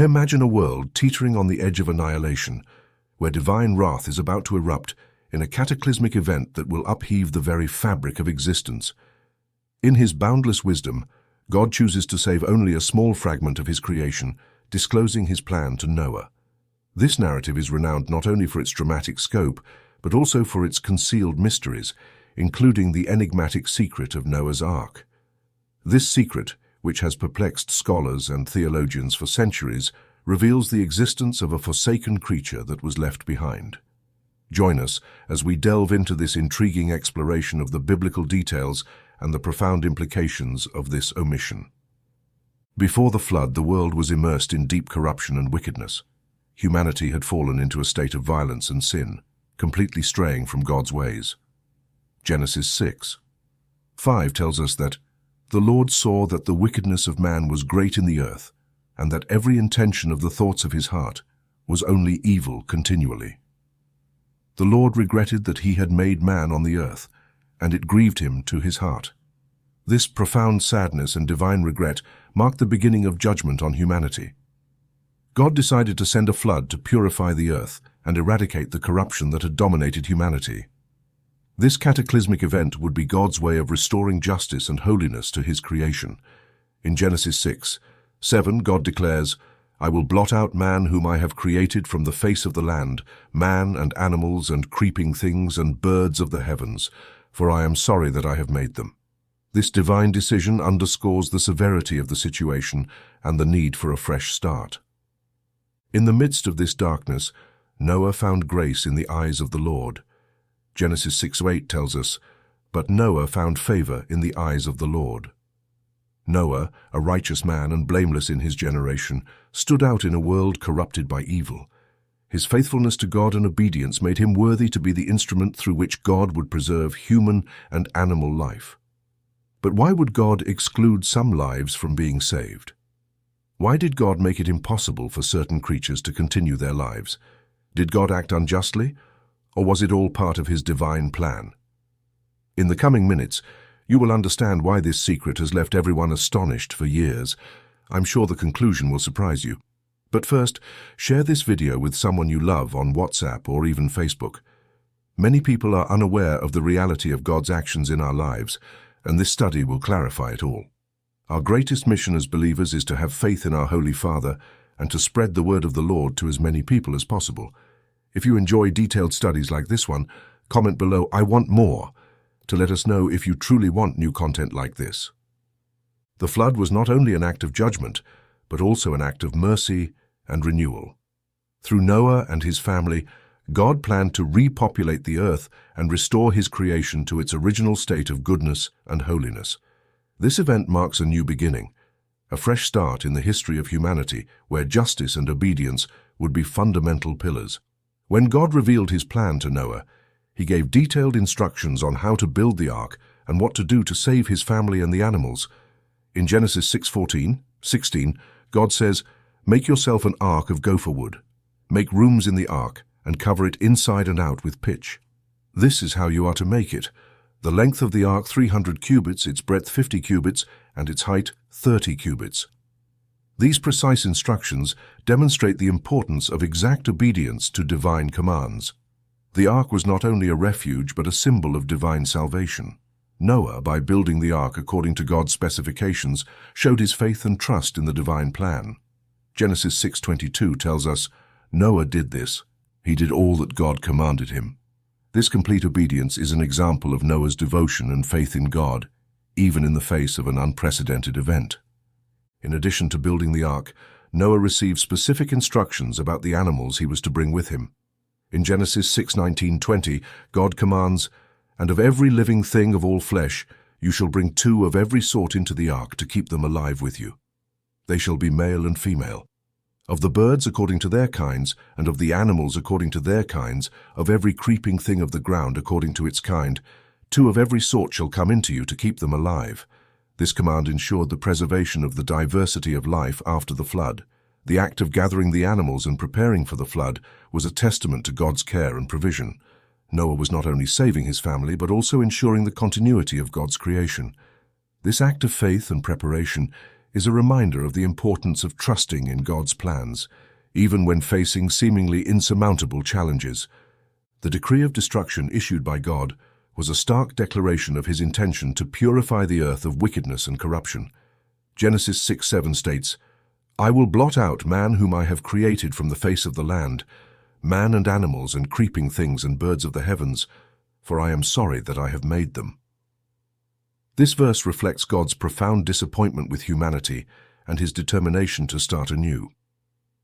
Imagine a world teetering on the edge of annihilation, where divine wrath is about to erupt in a cataclysmic event that will upheave the very fabric of existence. In his boundless wisdom, God chooses to save only a small fragment of his creation, disclosing his plan to Noah. This narrative is renowned not only for its dramatic scope, but also for its concealed mysteries, including the enigmatic secret of Noah's Ark. This secret, which has perplexed scholars and theologians for centuries, reveals the existence of a forsaken creature that was left behind. Join us as we delve into this intriguing exploration of the biblical details and the profound implications of this omission. Before the flood, the world was immersed in deep corruption and wickedness. Humanity had fallen into a state of violence and sin, completely straying from God's ways. Genesis 6:5 tells us that the Lord saw that the wickedness of man was great in the earth, and that every intention of the thoughts of his heart was only evil continually. The Lord regretted that he had made man on the earth, and it grieved him to his heart. This profound sadness and divine regret marked the beginning of judgment on humanity. God decided to send a flood to purify the earth and eradicate the corruption that had dominated humanity. This cataclysmic event would be God's way of restoring justice and holiness to his creation. In Genesis 6:7, God declares, "I will blot out man whom I have created from the face of the land, man and animals and creeping things and birds of the heavens, for I am sorry that I have made them." This divine decision underscores the severity of the situation and the need for a fresh start. In the midst of this darkness, Noah found grace in the eyes of the Lord. Genesis 6:8 tells us, "But Noah found favor in the eyes of the Lord." Noah, a righteous man and blameless in his generation, stood out in a world corrupted by evil. His faithfulness to God and obedience made him worthy to be the instrument through which God would preserve human and animal life. But why would God exclude some lives from being saved? Why did God make it impossible for certain creatures to continue their lives? Did God act unjustly, or was it all part of his divine plan? In the coming minutes, you will understand why this secret has left everyone astonished for years. I'm sure the conclusion will surprise you. But first, share this video with someone you love on WhatsApp or even Facebook. Many people are unaware of the reality of God's actions in our lives, and this study will clarify it all. Our greatest mission as believers is to have faith in our Holy Father and to spread the word of the Lord to as many people as possible. If you enjoy detailed studies like this one, comment below "I want more" to let us know if you truly want new content like this. The flood was not only an act of judgment, but also an act of mercy and renewal. Through Noah and his family, God planned to repopulate the earth and restore his creation to its original state of goodness and holiness. This event marks a new beginning, a fresh start in the history of humanity where justice and obedience would be fundamental pillars. When God revealed his plan to Noah, he gave detailed instructions on how to build the ark and what to do to save his family and the animals. In Genesis 6:14-16, God says, "Make yourself an ark of gopher wood. Make rooms in the ark and cover it inside and out with pitch. This is how you are to make it. The length of the ark 300 cubits, its breadth 50 cubits, and its height 30 cubits. These precise instructions demonstrate the importance of exact obedience to divine commands. The ark was not only a refuge but a symbol of divine salvation. Noah, by building the ark according to God's specifications, showed his faith and trust in the divine plan. Genesis 6:22 tells us, "Noah did this. He did all that God commanded him." This complete obedience is an example of Noah's devotion and faith in God, even in the face of an unprecedented event. In addition to building the ark, Noah received specific instructions about the animals he was to bring with him. In Genesis 6:19-20, God commands, "And of every living thing of all flesh, you shall bring 2 of every sort into the ark to keep them alive with you. They shall be male and female. Of the birds according to their kinds, and of the animals according to their kinds, of every creeping thing of the ground according to its kind, 2 of every sort shall come into you to keep them alive." This command ensured the preservation of the diversity of life after the flood. The act of gathering the animals and preparing for the flood was a testament to God's care and provision. Noah was not only saving his family, but also ensuring the continuity of God's creation. This act of faith and preparation is a reminder of the importance of trusting in God's plans, even when facing seemingly insurmountable challenges. The decree of destruction issued by God was a stark declaration of his intention to purify the earth of wickedness and corruption. Genesis 6:7 states, "I will blot out man whom I have created from the face of the land, man and animals and creeping things and birds of the heavens, for I am sorry that I have made them." This verse reflects God's profound disappointment with humanity and his determination to start anew.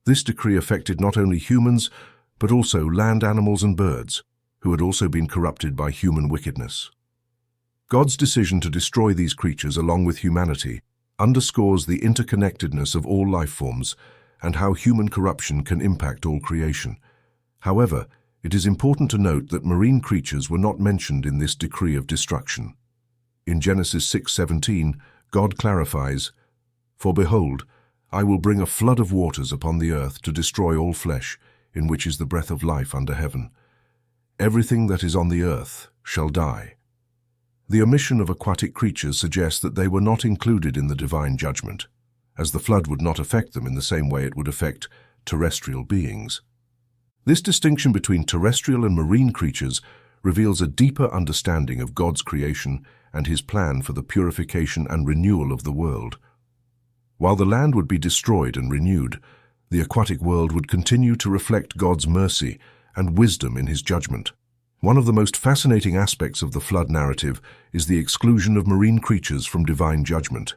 This decree affected not only humans, but also land animals and birds, who had also been corrupted by human wickedness. God's decision to destroy these creatures along with humanity underscores the interconnectedness of all life forms and how human corruption can impact all creation. However, it is important to note that marine creatures were not mentioned in this decree of destruction. In Genesis 6:17, God clarifies, "For behold, I will bring a flood of waters upon the earth to destroy all flesh, in which is the breath of life under heaven. Everything that is on the earth shall die." The omission of aquatic creatures suggests that they were not included in the divine judgment, as the flood would not affect them in the same way it would affect terrestrial beings. This distinction between terrestrial and marine creatures reveals a deeper understanding of God's creation and his plan for the purification and renewal of the world. While the land would be destroyed and renewed, the aquatic world would continue to reflect God's mercy and wisdom in his judgment. One of the most fascinating aspects of the flood narrative is the exclusion of marine creatures from divine judgment.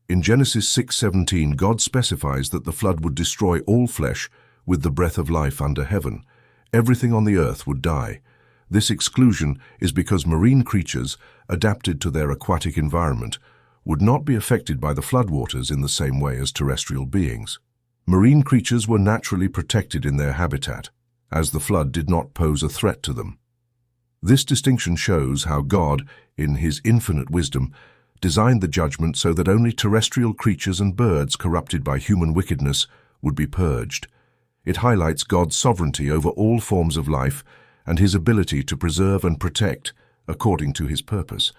In Genesis 6:17, God specifies that the flood would destroy all flesh with the breath of life under heaven. Everything on the earth would die. This exclusion is because marine creatures, adapted to their aquatic environment, would not be affected by the floodwaters in the same way as terrestrial beings. Marine creatures were naturally protected in their habitat, as the flood did not pose a threat to them. This distinction shows how God, in his infinite wisdom, designed the judgment so that only terrestrial creatures and birds corrupted by human wickedness would be purged. It highlights God's sovereignty over all forms of life and his ability to preserve and protect according to his purpose.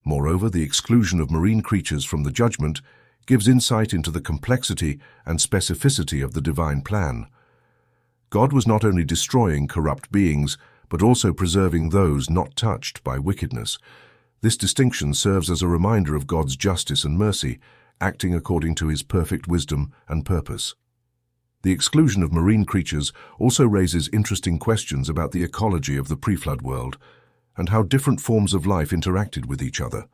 Moreover, the exclusion of marine creatures from the judgment gives insight into the complexity and specificity of the divine plan. God was not only destroying corrupt beings, but also preserving those not touched by wickedness. This distinction serves as a reminder of God's justice and mercy, acting according to his perfect wisdom and purpose. The exclusion of marine creatures also raises interesting questions about the ecology of the pre-flood world and how different forms of life interacted with each other.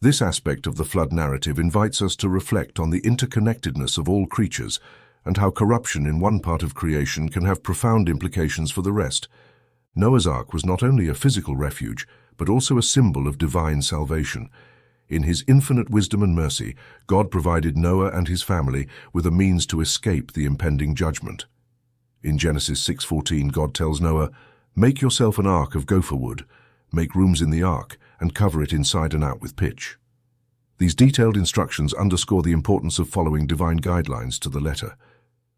This aspect of the flood narrative invites us to reflect on the interconnectedness of all creatures and how corruption in one part of creation can have profound implications for the rest. Noah's Ark was not only a physical refuge, but also a symbol of divine salvation. In his infinite wisdom and mercy, God provided Noah and his family with a means to escape the impending judgment. In Genesis 6:14, God tells Noah, "Make yourself an ark of gopher wood, make rooms in the ark, and cover it inside and out with pitch." These detailed instructions underscore the importance of following divine guidelines to the letter.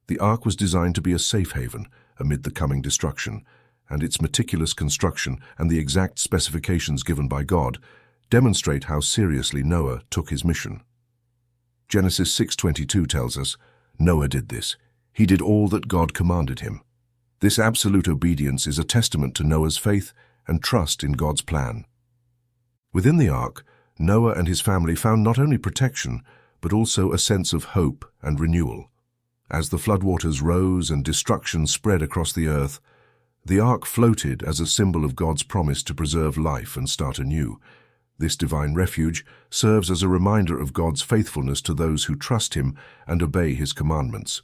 The ark was designed to be a safe haven amid the coming destruction, and its meticulous construction and the exact specifications given by God demonstrate how seriously Noah took his mission. Genesis 6:22 tells us, "Noah did this. He did all that God commanded him." This absolute obedience is a testament to Noah's faith and trust in God's plan. Within the ark, Noah and his family found not only protection, but also a sense of hope and renewal. As the floodwaters rose and destruction spread across the earth, the ark floated as a symbol of God's promise to preserve life and start anew. This divine refuge serves as a reminder of God's faithfulness to those who trust him and obey his commandments.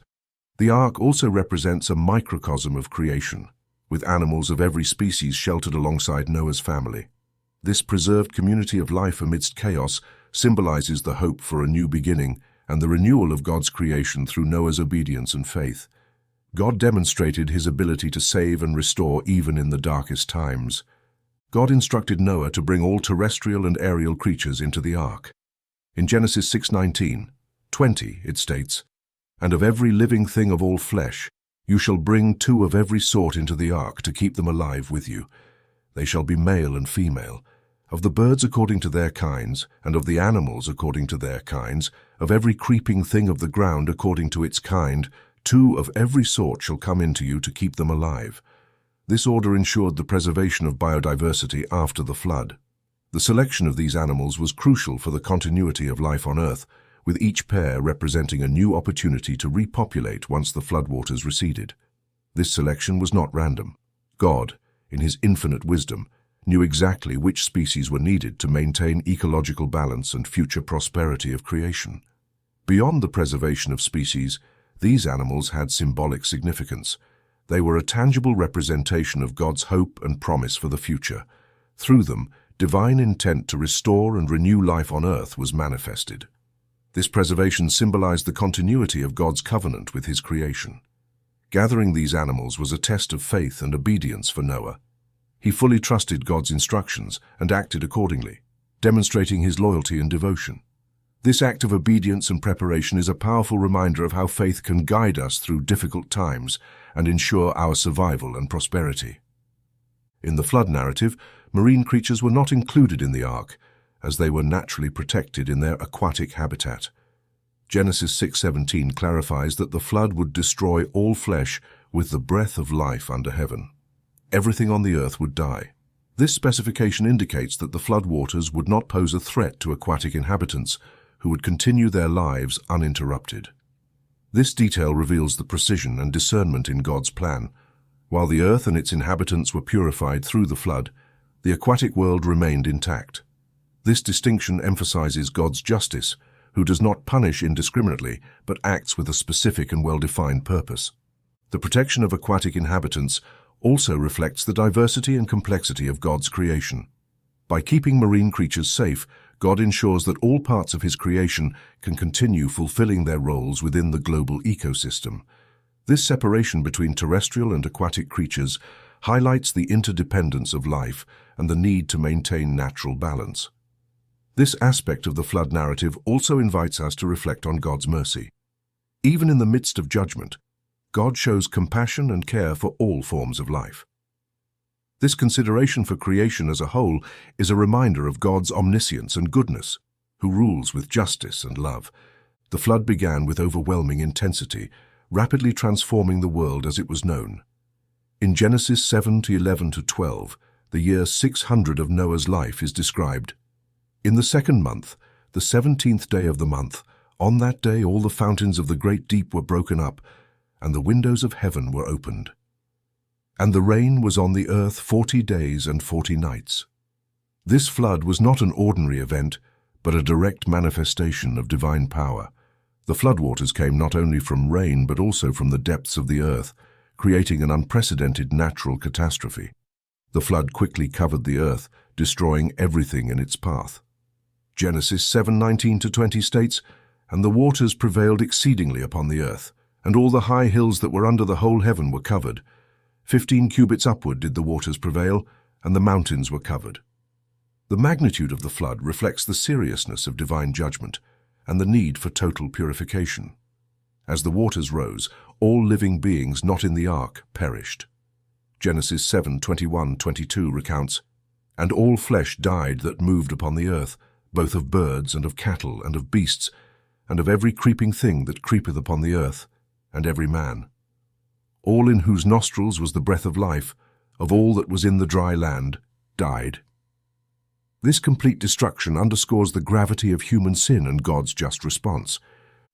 The ark also represents a microcosm of creation, with animals of every species sheltered alongside Noah's family. This preserved community of life amidst chaos symbolizes the hope for a new beginning and the renewal of God's creation through Noah's obedience and faith. God demonstrated his ability to save and restore even in the darkest times. God instructed Noah to bring all terrestrial and aerial creatures into the ark. In Genesis 6:19-20, it states, "And of every living thing of all flesh, you shall bring 2 of every sort into the ark to keep them alive with you. They shall be male and female, of the birds according to their kinds, and of the animals according to their kinds, "Of every creeping thing of the ground according to its kind, 2 of every sort shall come into you to keep them alive." This order ensured the preservation of biodiversity after the flood. The selection of these animals was crucial for the continuity of life on Earth, with each pair representing a new opportunity to repopulate once the floodwaters receded. This selection was not random. God, in his infinite wisdom, knew exactly which species were needed to maintain ecological balance and future prosperity of creation. Beyond the preservation of species, these animals had symbolic significance. They were a tangible representation of God's hope and promise for the future. Through them, divine intent to restore and renew life on Earth was manifested. This preservation symbolized the continuity of God's covenant with his creation. Gathering these animals was a test of faith and obedience for Noah. He fully trusted God's instructions and acted accordingly, demonstrating his loyalty and devotion. This act of obedience and preparation is a powerful reminder of how faith can guide us through difficult times and ensure our survival and prosperity. In the flood narrative, marine creatures were not included in the ark, as they were naturally protected in their aquatic habitat. Genesis 6:17 clarifies that the flood would destroy all flesh with the breath of life under heaven. Everything on the earth would die. This specification indicates that the flood waters would not pose a threat to aquatic inhabitants, who would continue their lives uninterrupted. This detail reveals the precision and discernment in God's plan. While the earth and its inhabitants were purified through the flood, the aquatic world remained intact. This distinction emphasizes God's justice, who does not punish indiscriminately, but acts with a specific and well-defined purpose. The protection of aquatic inhabitants also reflects the diversity and complexity of God's creation. By keeping marine creatures safe, God ensures that all parts of his creation can continue fulfilling their roles within the global ecosystem. This separation between terrestrial and aquatic creatures highlights the interdependence of life and the need to maintain natural balance. This aspect of the flood narrative also invites us to reflect on God's mercy. Even in the midst of judgment, God shows compassion and care for all forms of life. This consideration for creation as a whole is a reminder of God's omniscience and goodness, who rules with justice and love. The flood began with overwhelming intensity, rapidly transforming the world as it was known. In Genesis 7:11-12, the year 600 of Noah's life is described. "In the 2nd month, the 17th day of the month, on that day all the fountains of the great deep were broken up, and the windows of heaven were opened. And the rain was on the earth 40 days and 40 nights. This flood was not an ordinary event, but a direct manifestation of divine power. The floodwaters came not only from rain, but also from the depths of the earth, creating an unprecedented natural catastrophe. The flood quickly covered the earth, destroying everything in its path." Genesis 7:19-20 states, "And the waters prevailed exceedingly upon the earth, and all the high hills that were under the whole heaven were covered. 15 cubits upward did the waters prevail, and the mountains were covered." The magnitude of the flood reflects the seriousness of divine judgment and the need for total purification. As the waters rose, all living beings not in the ark perished. Genesis 7:21-22 recounts, "And all flesh died that moved upon the earth, both of birds and of cattle and of beasts, and of every creeping thing that creepeth upon the earth, and every man. All in whose nostrils was the breath of life, of all that was in the dry land, died." This complete destruction underscores the gravity of human sin and God's just response.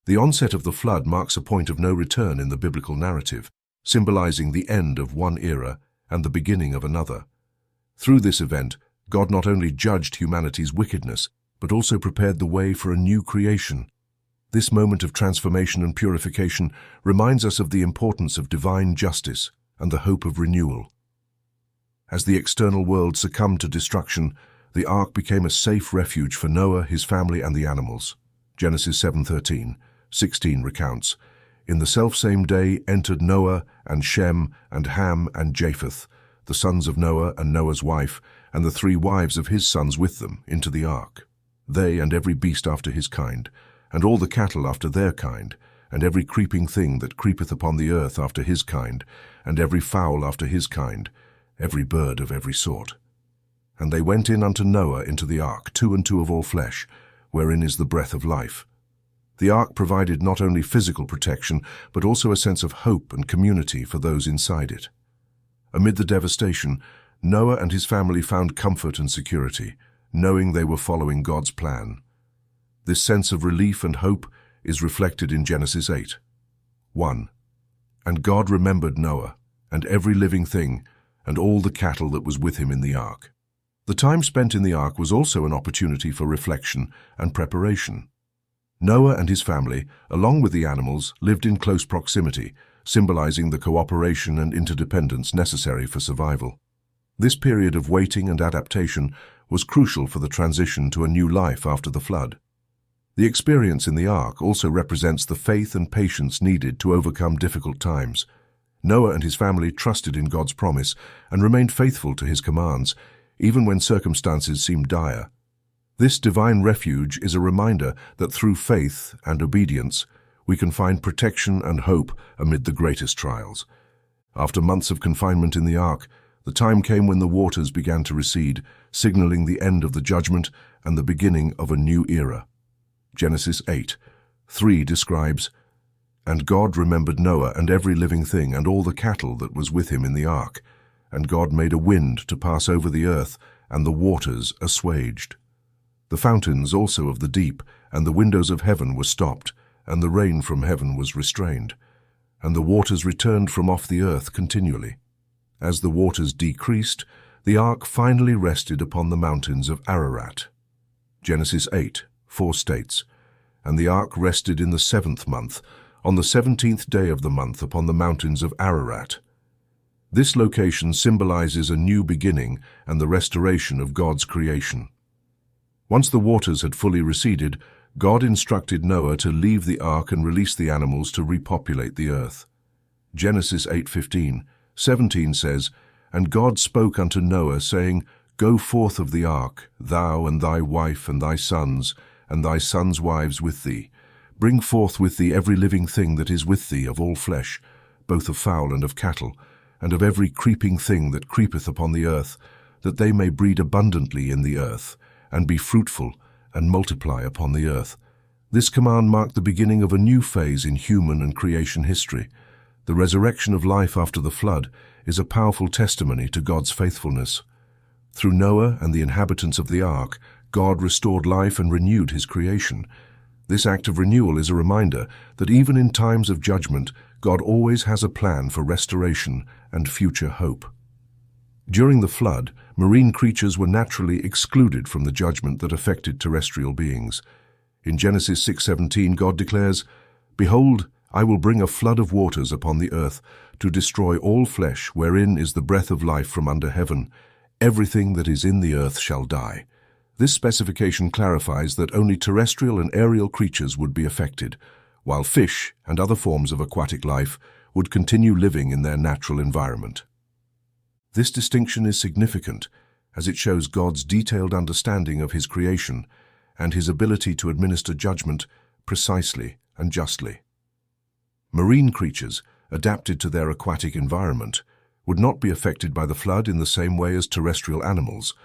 The onset of the flood marks a point of no return in the biblical narrative, symbolizing the end of one era and the beginning of another. Through this event, God not only judged humanity's wickedness, but also prepared the way for a new creation. This moment of transformation and purification reminds us of the importance of divine justice and the hope of renewal. As the external world succumbed to destruction, the ark became a safe refuge for Noah, his family, and the animals. Genesis 7:13-16 recounts, "In the selfsame day entered Noah and Shem and Ham and Japheth, the sons of Noah and Noah's wife, and the 3 wives of his sons with them, into the ark. They and every beast after his kind, and all the cattle after their kind, and every creeping thing that creepeth upon the earth after his kind, and every fowl after his kind, every bird of every sort. And they went in unto Noah into the ark, 2 and 2 of all flesh, wherein is the breath of life. The ark provided not only physical protection, but also a sense of hope and community for those inside it. Amid the devastation, Noah and his family found comfort and security, knowing they were following God's plan. This sense of relief and hope is reflected in Genesis 8. 1. And God remembered Noah, and every living thing, and all the cattle that was with him in the ark. The time spent in the ark was also an opportunity for reflection and preparation. Noah and his family, along with the animals, lived in close proximity, symbolizing the cooperation and interdependence necessary for survival. This period of waiting and adaptation was crucial for the transition to a new life after the flood. The experience in the ark also represents the faith and patience needed to overcome difficult times. Noah and his family trusted in God's promise and remained faithful to his commands, even when circumstances seemed dire. This divine refuge is a reminder that through faith and obedience, we can find protection and hope amid the greatest trials. After months of confinement in the ark, the time came when the waters began to recede, signaling the end of the judgment and the beginning of a new era. Genesis 8:3 describes, And God remembered Noah and every living thing and all the cattle that was with him in the ark. And God made a wind to pass over the earth, and the waters assuaged. The fountains also of the deep and the windows of heaven were stopped, and the rain from heaven was restrained. And the waters returned from off the earth continually. As the waters decreased, the ark finally rested upon the mountains of Ararat. Genesis 8:4 states, And the ark rested in the 7th month, on the 17th day of the month upon the mountains of Ararat. This location symbolizes a new beginning and the restoration of God's creation. Once the waters had fully receded, God instructed Noah to leave the ark and release the animals to repopulate the earth. Genesis 8:15-17 says, And God spoke unto Noah, saying, Go forth of the ark, thou and thy wife and thy sons wives with thee. Bring forth with thee every living thing that is with thee of all flesh, both of fowl and of cattle, and of every creeping thing that creepeth upon the earth, that they may breed abundantly in the earth, and be fruitful, and multiply upon the earth. This command marked the beginning of a new phase in human and creation history. The resurrection of life after the flood is a powerful testimony to God's faithfulness. Through Noah and the inhabitants of the ark, God restored life and renewed his creation. This act of renewal is a reminder that even in times of judgment, God always has a plan for restoration and future hope. During the flood, marine creatures were naturally excluded from the judgment that affected terrestrial beings. In Genesis 6:17, God declares, Behold, I will bring a flood of waters upon the earth to destroy all flesh wherein is the breath of life from under heaven. Everything that is in the earth shall die. This specification clarifies that only terrestrial and aerial creatures would be affected, while fish and other forms of aquatic life would continue living in their natural environment. This distinction is significant as it shows God's detailed understanding of his creation and his ability to administer judgment precisely and justly. Marine creatures, adapted to their aquatic environment, would not be affected by the flood in the same way as terrestrial animals.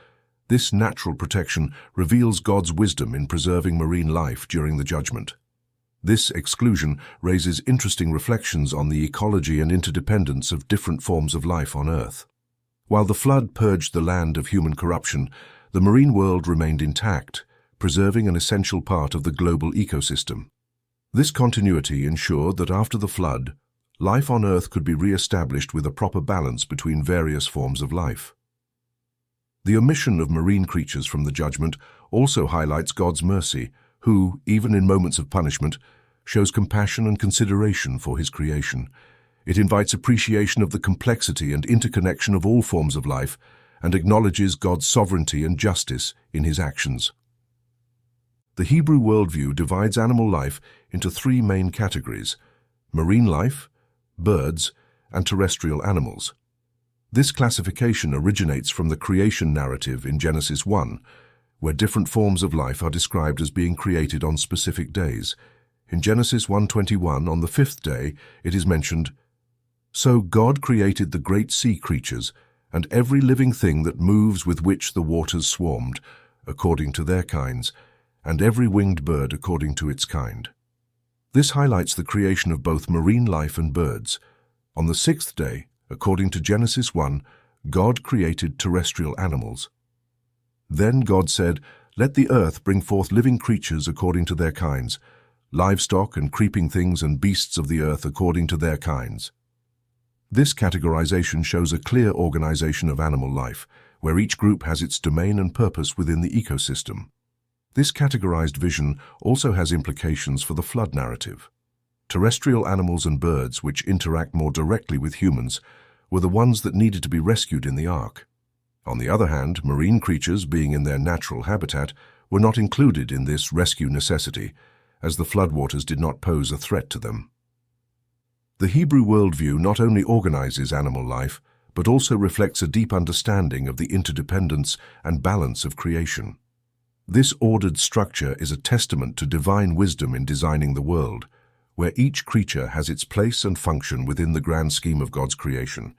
This natural protection reveals God's wisdom in preserving marine life during the judgment. This exclusion raises interesting reflections on the ecology and interdependence of different forms of life on Earth. While the flood purged the land of human corruption, the marine world remained intact, preserving an essential part of the global ecosystem. This continuity ensured that after the flood, life on Earth could be re-established with a proper balance between various forms of life. The omission of marine creatures from the judgment also highlights God's mercy, who, even in moments of punishment, shows compassion and consideration for his creation. It invites appreciation of the complexity and interconnection of all forms of life and acknowledges God's sovereignty and justice in his actions. The Hebrew worldview divides animal life into three main categories: marine life, birds, and terrestrial animals. This classification originates from the creation narrative in Genesis 1, where different forms of life are described as being created on specific days. In Genesis 1:21, on the fifth day, it is mentioned, "So God created the great sea creatures, and every living thing that moves with which the waters swarmed, according to their kinds, and every winged bird according to its kind." This highlights the creation of both marine life and birds. On the sixth day, according to Genesis 1, God created terrestrial animals. Then God said, "Let the earth bring forth living creatures according to their kinds, livestock and creeping things and beasts of the earth according to their kinds." This categorization shows a clear organization of animal life, where each group has its domain and purpose within the ecosystem. This categorized vision also has implications for the flood narrative. Terrestrial animals and birds, which interact more directly with humans, were the ones that needed to be rescued in the Ark. On the other hand, marine creatures, being in their natural habitat, were not included in this rescue necessity, as the floodwaters did not pose a threat to them. The Hebrew worldview not only organizes animal life, but also reflects a deep understanding of the interdependence and balance of creation. This ordered structure is a testament to divine wisdom in designing the world, where each creature has its place and function within the grand scheme of God's creation.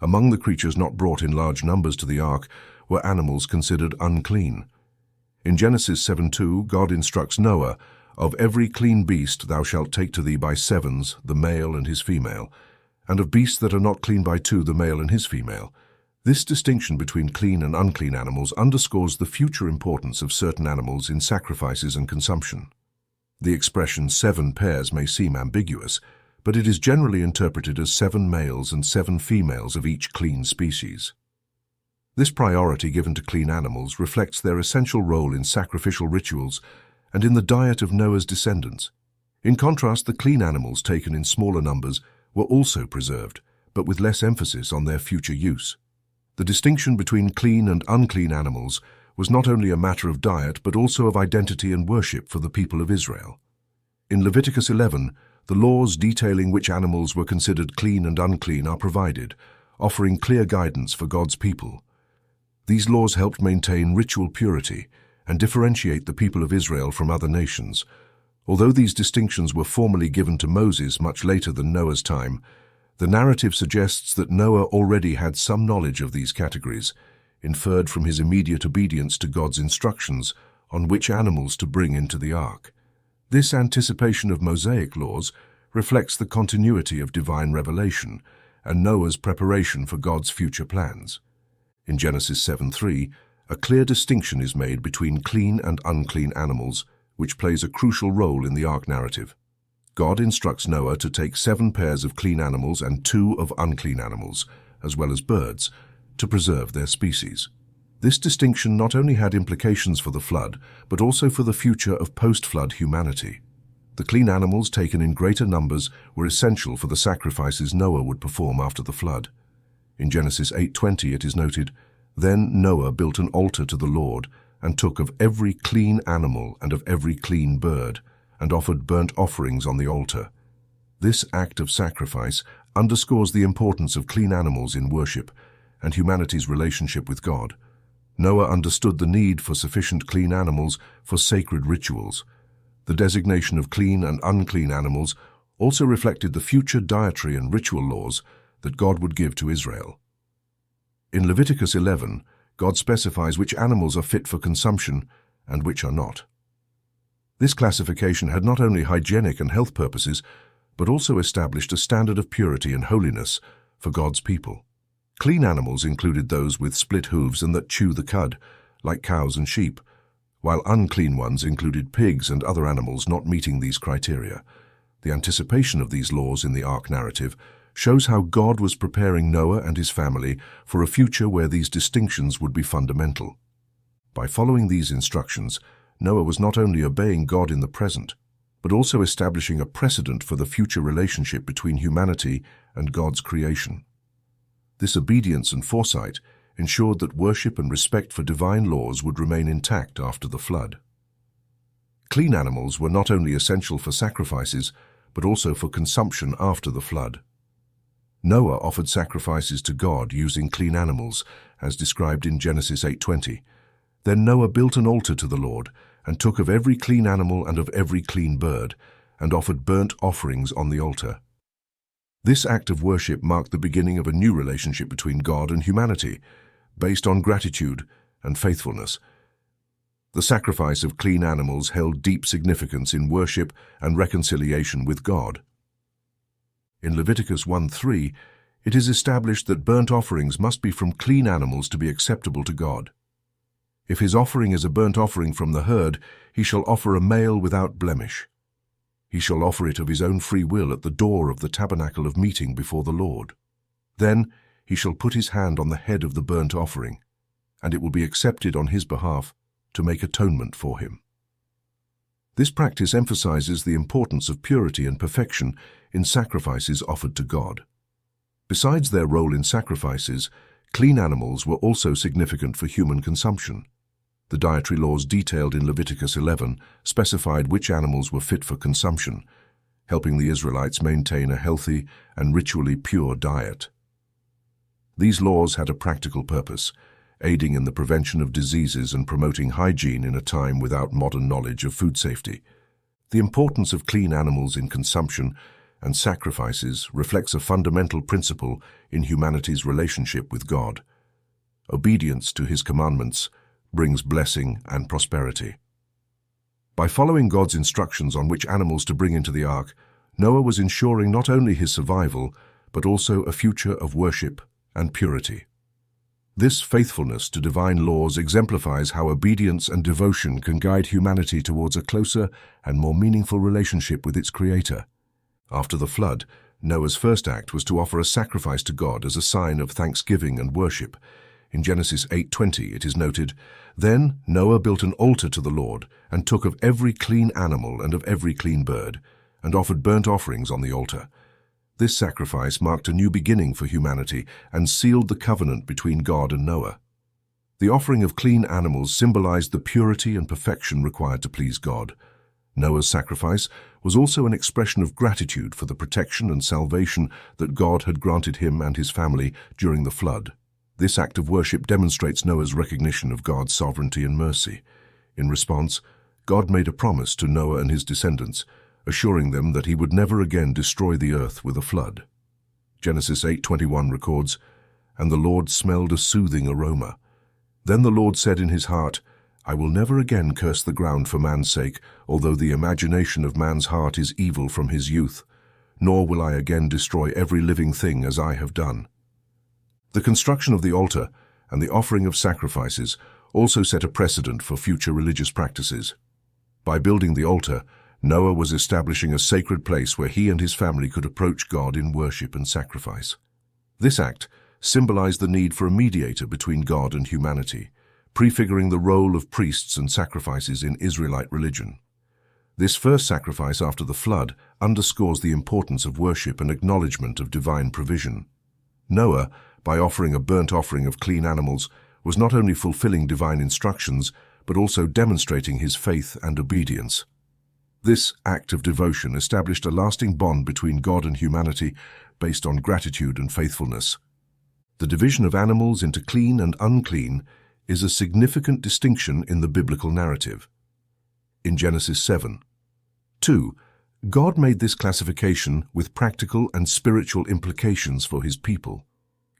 Among the creatures not brought in large numbers to the ark were animals considered unclean. In Genesis 7:2, God instructs Noah, "Of every clean beast thou shalt take to thee by sevens, the male and his female, and of beasts that are not clean by two, the male and his female." This distinction between clean and unclean animals underscores the future importance of certain animals in sacrifices and consumption. The expression 7 pairs may seem ambiguous, but it is generally interpreted as 7 males and 7 females of each clean species. This priority given to clean animals reflects their essential role in sacrificial rituals and in the diet of Noah's descendants. In contrast, the clean animals taken in smaller numbers were also preserved, but with less emphasis on their future use. The distinction between clean and unclean animals was not only a matter of diet, but also of identity and worship for the people of Israel. In Leviticus 11, the laws detailing which animals were considered clean and unclean are provided, offering clear guidance for God's people. These laws helped maintain ritual purity and differentiate the people of Israel from other nations. Although these distinctions were formally given to Moses much later than Noah's time, the narrative suggests that Noah already had some knowledge of these categories, inferred from his immediate obedience to God's instructions on which animals to bring into the ark. This anticipation of Mosaic laws reflects the continuity of divine revelation and Noah's preparation for God's future plans. In Genesis 7:3, a clear distinction is made between clean and unclean animals, which plays a crucial role in the ark narrative. God instructs Noah to take 7 pairs of clean animals and 2 of unclean animals, as well as birds, to preserve their species. This distinction not only had implications for the flood, but also for the future of post-flood humanity. The clean animals taken in greater numbers were essential for the sacrifices Noah would perform after the flood. In Genesis 8:20 it is noted, "Then Noah built an altar to the Lord, and took of every clean animal and of every clean bird, and offered burnt offerings on the altar." This act of sacrifice underscores the importance of clean animals in worship and humanity's relationship with God. Noah understood the need for sufficient clean animals for sacred rituals. The designation of clean and unclean animals also reflected the future dietary and ritual laws that God would give to Israel. In Leviticus 11, God specifies which animals are fit for consumption and which are not. This classification had not only hygienic and health purposes, but also established a standard of purity and holiness for God's people. Clean animals included those with split hooves and that chew the cud, like cows and sheep, while unclean ones included pigs and other animals not meeting these criteria. The anticipation of these laws in the Ark narrative shows how God was preparing Noah and his family for a future where these distinctions would be fundamental. By following these instructions, Noah was not only obeying God in the present, but also establishing a precedent for the future relationship between humanity and God's creation. This obedience and foresight ensured that worship and respect for divine laws would remain intact after the flood. Clean animals were not only essential for sacrifices, but also for consumption after the flood. Noah offered sacrifices to God using clean animals, as described in Genesis 8:20. Then Noah built an altar to the Lord, and took of every clean animal and of every clean bird, and offered burnt offerings on the altar. This act of worship marked the beginning of a new relationship between God and humanity, based on gratitude and faithfulness. The sacrifice of clean animals held deep significance in worship and reconciliation with God. In Leviticus 1:3, it is established that burnt offerings must be from clean animals to be acceptable to God. If his offering is a burnt offering from the herd, he shall offer a male without blemish. He shall offer it of his own free will at the door of the tabernacle of meeting before the Lord. Then he shall put his hand on the head of the burnt offering, and it will be accepted on his behalf to make atonement for him. This practice emphasizes the importance of purity and perfection in sacrifices offered to God. Besides their role in sacrifices, clean animals were also significant for human consumption. The dietary laws detailed in Leviticus 11 specified which animals were fit for consumption, helping the Israelites maintain a healthy and ritually pure diet. These laws had a practical purpose, aiding in the prevention of diseases and promoting hygiene in a time without modern knowledge of food safety. The importance of clean animals in consumption and sacrifices reflects a fundamental principle in humanity's relationship with God. Obedience to his commandments brings blessing and prosperity. By following God's instructions on which animals to bring into the ark, Noah was ensuring not only his survival, but also a future of worship and purity. This faithfulness to divine laws exemplifies how obedience and devotion can guide humanity towards a closer and more meaningful relationship with its Creator. After the flood, Noah's first act was to offer a sacrifice to God as a sign of thanksgiving and worship. In Genesis 8:20 it is noted, "Then Noah built an altar to the Lord, and took of every clean animal and of every clean bird, and offered burnt offerings on the altar." This sacrifice marked a new beginning for humanity and sealed the covenant between God and Noah. The offering of clean animals symbolized the purity and perfection required to please God. Noah's sacrifice was also an expression of gratitude for the protection and salvation that God had granted him and his family during the flood. This act of worship demonstrates Noah's recognition of God's sovereignty and mercy. In response, God made a promise to Noah and his descendants, assuring them that he would never again destroy the earth with a flood. Genesis 8:21 records, "And the Lord smelled a soothing aroma. Then the Lord said in his heart, I will never again curse the ground for man's sake, although the imagination of man's heart is evil from his youth, nor will I again destroy every living thing as I have done." The construction of the altar and the offering of sacrifices also set a precedent for future religious practices. By building the altar, Noah was establishing a sacred place where he and his family could approach God in worship and sacrifice. This act symbolized the need for a mediator between God and humanity, prefiguring the role of priests and sacrifices in Israelite religion. This first sacrifice after the flood underscores the importance of worship and acknowledgement of divine provision. Noah, by offering a burnt offering of clean animals, was not only fulfilling divine instructions, but also demonstrating his faith and obedience. This act of devotion established a lasting bond between God and humanity based on gratitude and faithfulness. The division of animals into clean and unclean is a significant distinction in the biblical narrative. In Genesis 7:2, God made this classification with practical and spiritual implications for his people.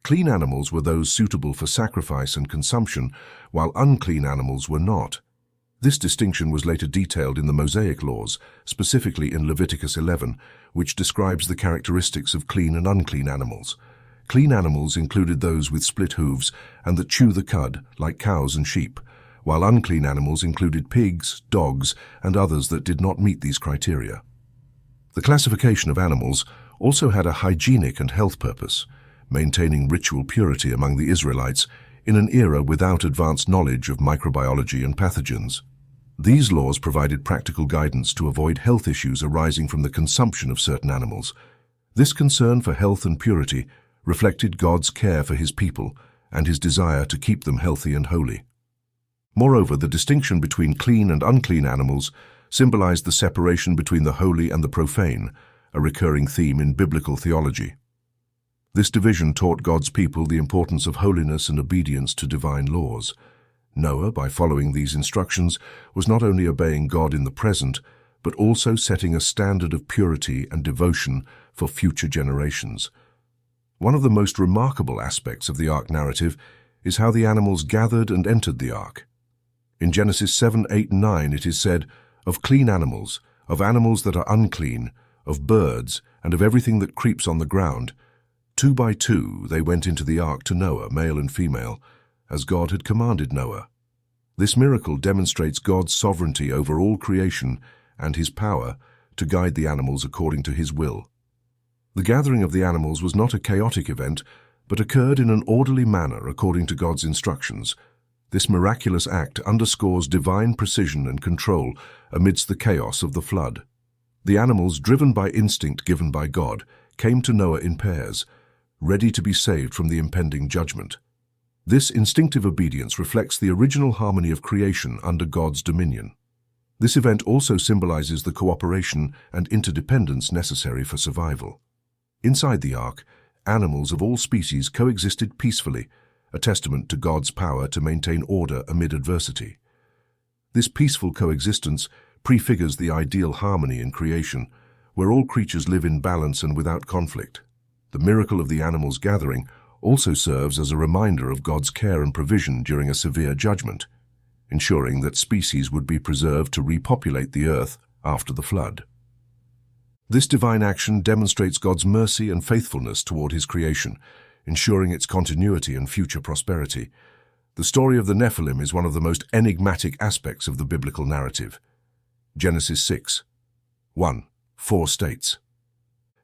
Clean animals were those suitable for sacrifice and consumption, while unclean animals were not. This distinction was later detailed in the Mosaic laws, specifically in Leviticus 11, which describes the characteristics of clean and unclean animals. Clean animals included those with split hooves and that chew the cud, like cows and sheep, while unclean animals included pigs, dogs, and others that did not meet these criteria. The classification of animals also had a hygienic and health purpose, maintaining ritual purity among the Israelites in an era without advanced knowledge of microbiology and pathogens. These laws provided practical guidance to avoid health issues arising from the consumption of certain animals. This concern for health and purity reflected God's care for his people and his desire to keep them healthy and holy. Moreover, the distinction between clean and unclean animals symbolized the separation between the holy and the profane, a recurring theme in biblical theology. This division taught God's people the importance of holiness and obedience to divine laws. Noah, by following these instructions, was not only obeying God in the present, but also setting a standard of purity and devotion for future generations. One of the most remarkable aspects of the Ark narrative is how the animals gathered and entered the Ark. In Genesis 7, 8, and 9 it is said, "Of clean animals, of animals that are unclean, of birds, and of everything that creeps on the ground, 2 by 2 they went into the ark to Noah, male and female, as God had commanded Noah." This miracle demonstrates God's sovereignty over all creation and his power to guide the animals according to his will. The gathering of the animals was not a chaotic event, but occurred in an orderly manner according to God's instructions. This miraculous act underscores divine precision and control amidst the chaos of the flood. The animals, driven by instinct given by God, came to Noah in pairs, ready to be saved from the impending judgment. This instinctive obedience reflects the original harmony of creation under God's dominion. This event also symbolizes the cooperation and interdependence necessary for survival. Inside the ark, animals of all species coexisted peacefully, a testament to God's power to maintain order amid adversity. This peaceful coexistence prefigures the ideal harmony in creation, where all creatures live in balance and without conflict. The miracle of the animals' gathering also serves as a reminder of God's care and provision during a severe judgment, ensuring that species would be preserved to repopulate the earth after the flood. This divine action demonstrates God's mercy and faithfulness toward his creation, ensuring its continuity and future prosperity. The story of the Nephilim is one of the most enigmatic aspects of the biblical narrative. Genesis 6, 1, 4 states,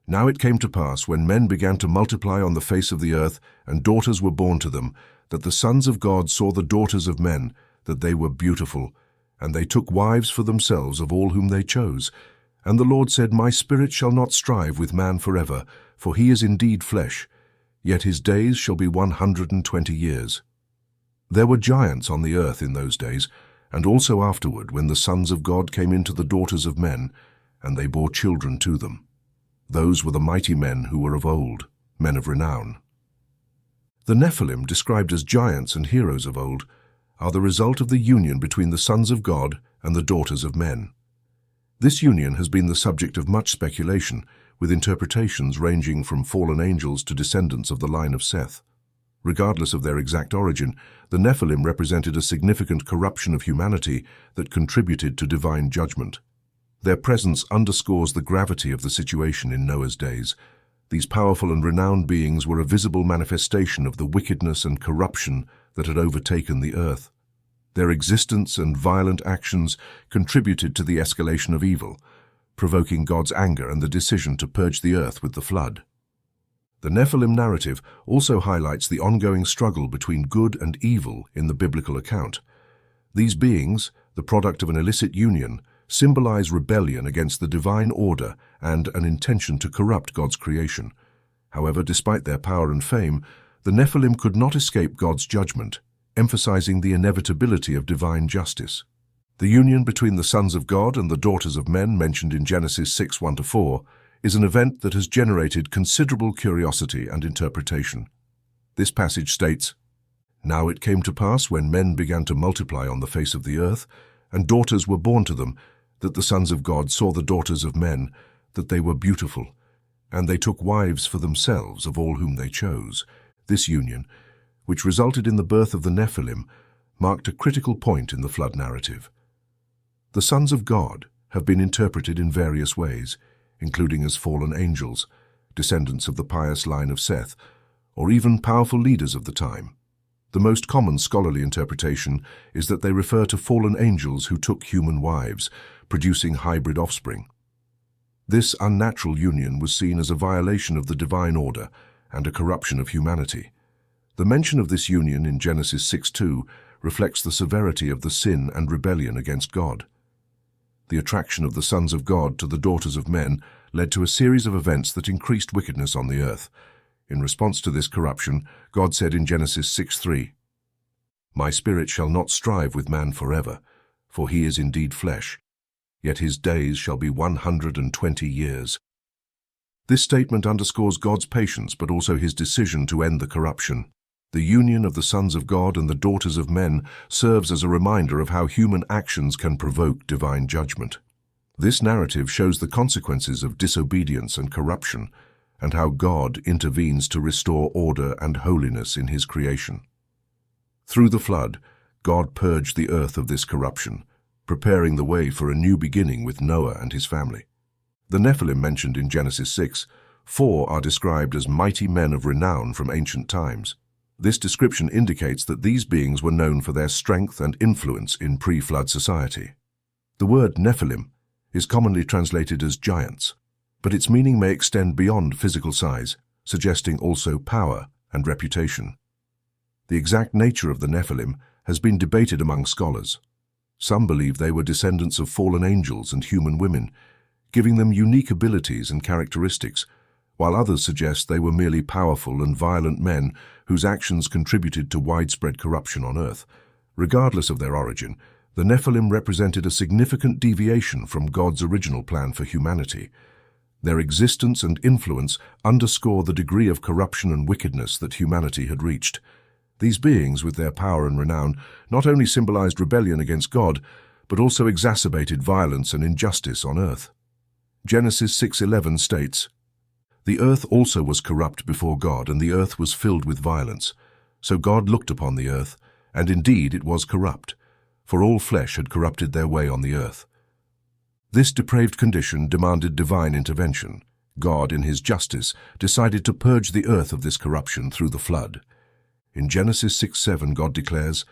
"Now it came to pass, when men began to multiply on the face of the earth, and daughters were born to them, that the sons of God saw the daughters of men, that they were beautiful, and they took wives for themselves of all whom they chose. And the Lord said, My spirit shall not strive with man forever, for he is indeed flesh, yet his days shall be 120 years. There were giants on the earth in those days, and also afterward, when the sons of God came into the daughters of men, and they bore children to them. Those were the mighty men who were of old, men of renown." The Nephilim, described as giants and heroes of old, are the result of the union between the sons of God and the daughters of men. This union has been the subject of much speculation, with interpretations ranging from fallen angels to descendants of the line of Seth. Regardless of their exact origin, the Nephilim represented a significant corruption of humanity that contributed to divine judgment. Their presence underscores the gravity of the situation in Noah's days. These powerful and renowned beings were a visible manifestation of the wickedness and corruption that had overtaken the earth. Their existence and violent actions contributed to the escalation of evil, provoking God's anger and the decision to purge the earth with the flood. The Nephilim narrative also highlights the ongoing struggle between good and evil in the biblical account. These beings, the product of an illicit union, symbolize rebellion against the divine order and an intention to corrupt God's creation. However, despite their power and fame, the Nephilim could not escape God's judgment, emphasizing the inevitability of divine justice. The union between the sons of God and the daughters of men mentioned in Genesis 6, 1-4 is an event that has generated considerable curiosity and interpretation. This passage states, "Now it came to pass, when men began to multiply on the face of the earth, and daughters were born to them, that the sons of God saw the daughters of men, that they were beautiful, and they took wives for themselves of all whom they chose." This union, which resulted in the birth of the Nephilim, marked a critical point in the flood narrative. The sons of God have been interpreted in various ways, including as fallen angels, descendants of the pious line of Seth, or even powerful leaders of the time. The most common scholarly interpretation is that they refer to fallen angels who took human wives, producing hybrid offspring. This unnatural union was seen as a violation of the divine order and a corruption of humanity. The mention of this union in Genesis 6:2 reflects the severity of the sin and rebellion against God. The attraction of the sons of God to the daughters of men led to a series of events that increased wickedness on the earth. In response to this corruption, God said in Genesis 6:3, "My spirit shall not strive with man forever, for he is indeed flesh, yet his days shall be 120 years." This statement underscores God's patience, but also his decision to end the corruption. The union of the sons of God and the daughters of men serves as a reminder of how human actions can provoke divine judgment. This narrative shows the consequences of disobedience and corruption, and how God intervenes to restore order and holiness in his creation. Through the flood, God purged the earth of this corruption, preparing the way for a new beginning with Noah and his family. The Nephilim mentioned in Genesis 6, 4 are described as mighty men of renown from ancient times. This description indicates that these beings were known for their strength and influence in pre-flood society. The word Nephilim is commonly translated as giants, but its meaning may extend beyond physical size, suggesting also power and reputation. The exact nature of the Nephilim has been debated among scholars. Some believe they were descendants of fallen angels and human women, giving them unique abilities and characteristics, while others suggest they were merely powerful and violent men whose actions contributed to widespread corruption on earth. Regardless of their origin, the Nephilim represented a significant deviation from God's original plan for humanity. Their existence and influence underscore the degree of corruption and wickedness that humanity had reached. These beings, with their power and renown, not only symbolized rebellion against God, but also exacerbated violence and injustice on earth. Genesis 6:11 states, "The earth also was corrupt before God, and the earth was filled with violence. So God looked upon the earth, and indeed it was corrupt, for all flesh had corrupted their way on the earth." This depraved condition demanded divine intervention. God, in his justice, decided to purge the earth of this corruption through the flood. In Genesis 6:7, God declares,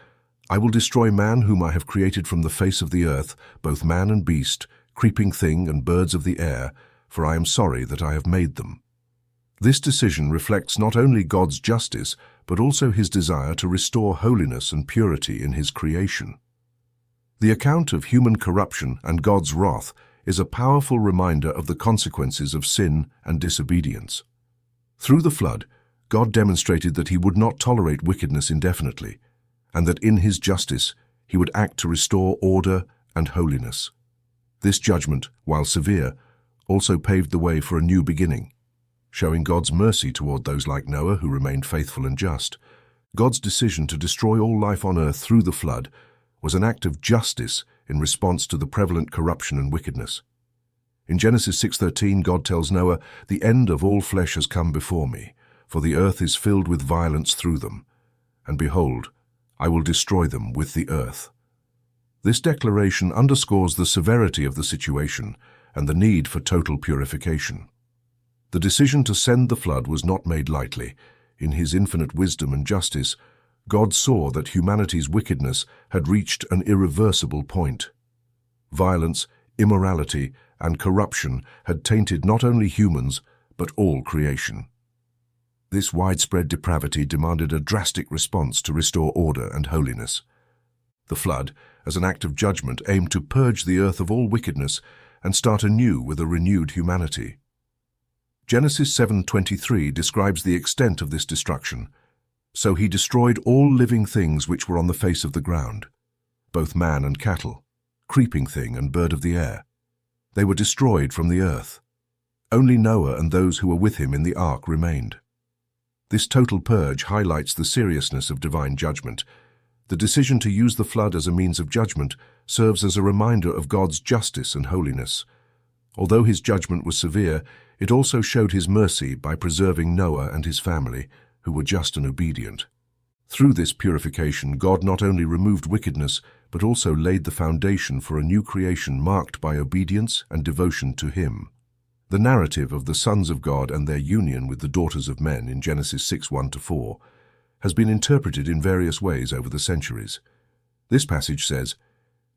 "I will destroy man whom I have created from the face of the earth, both man and beast, creeping thing and birds of the air, for I am sorry that I have made them." This decision reflects not only God's justice, but also his desire to restore holiness and purity in his creation. The account of human corruption and God's wrath is a powerful reminder of the consequences of sin and disobedience. Through the flood, God demonstrated that he would not tolerate wickedness indefinitely, and that in his justice he would act to restore order and holiness. This judgment, while severe, also paved the way for a new beginning, showing God's mercy toward those like Noah who remained faithful and just. God's decision to destroy all life on earth through the flood was an act of justice in response to the prevalent corruption and wickedness. In Genesis 6:13, God tells Noah, "The end of all flesh has come before me, for the earth is filled with violence through them. And behold, I will destroy them with the earth." This declaration underscores the severity of the situation and the need for total purification. The decision to send the flood was not made lightly. In his infinite wisdom and justice, God saw that humanity's wickedness had reached an irreversible point. Violence, immorality, and corruption had tainted not only humans, but all creation. This widespread depravity demanded a drastic response to restore order and holiness. The flood, as an act of judgment, aimed to purge the earth of all wickedness and start anew with a renewed humanity. Genesis 7:23 describes the extent of this destruction. "So he destroyed all living things which were on the face of the ground, both man and cattle, creeping thing and bird of the air. They were destroyed from the earth. Only Noah and those who were with him in the ark remained." This total purge highlights the seriousness of divine judgment. The decision to use the flood as a means of judgment serves as a reminder of God's justice and holiness. Although his judgment was severe, it also showed his mercy by preserving Noah and his family, who were just and obedient. Through this purification, God not only removed wickedness, but also laid the foundation for a new creation marked by obedience and devotion to him. The narrative of the sons of God and their union with the daughters of men in Genesis 6:1-4 has been interpreted in various ways over the centuries. This passage says,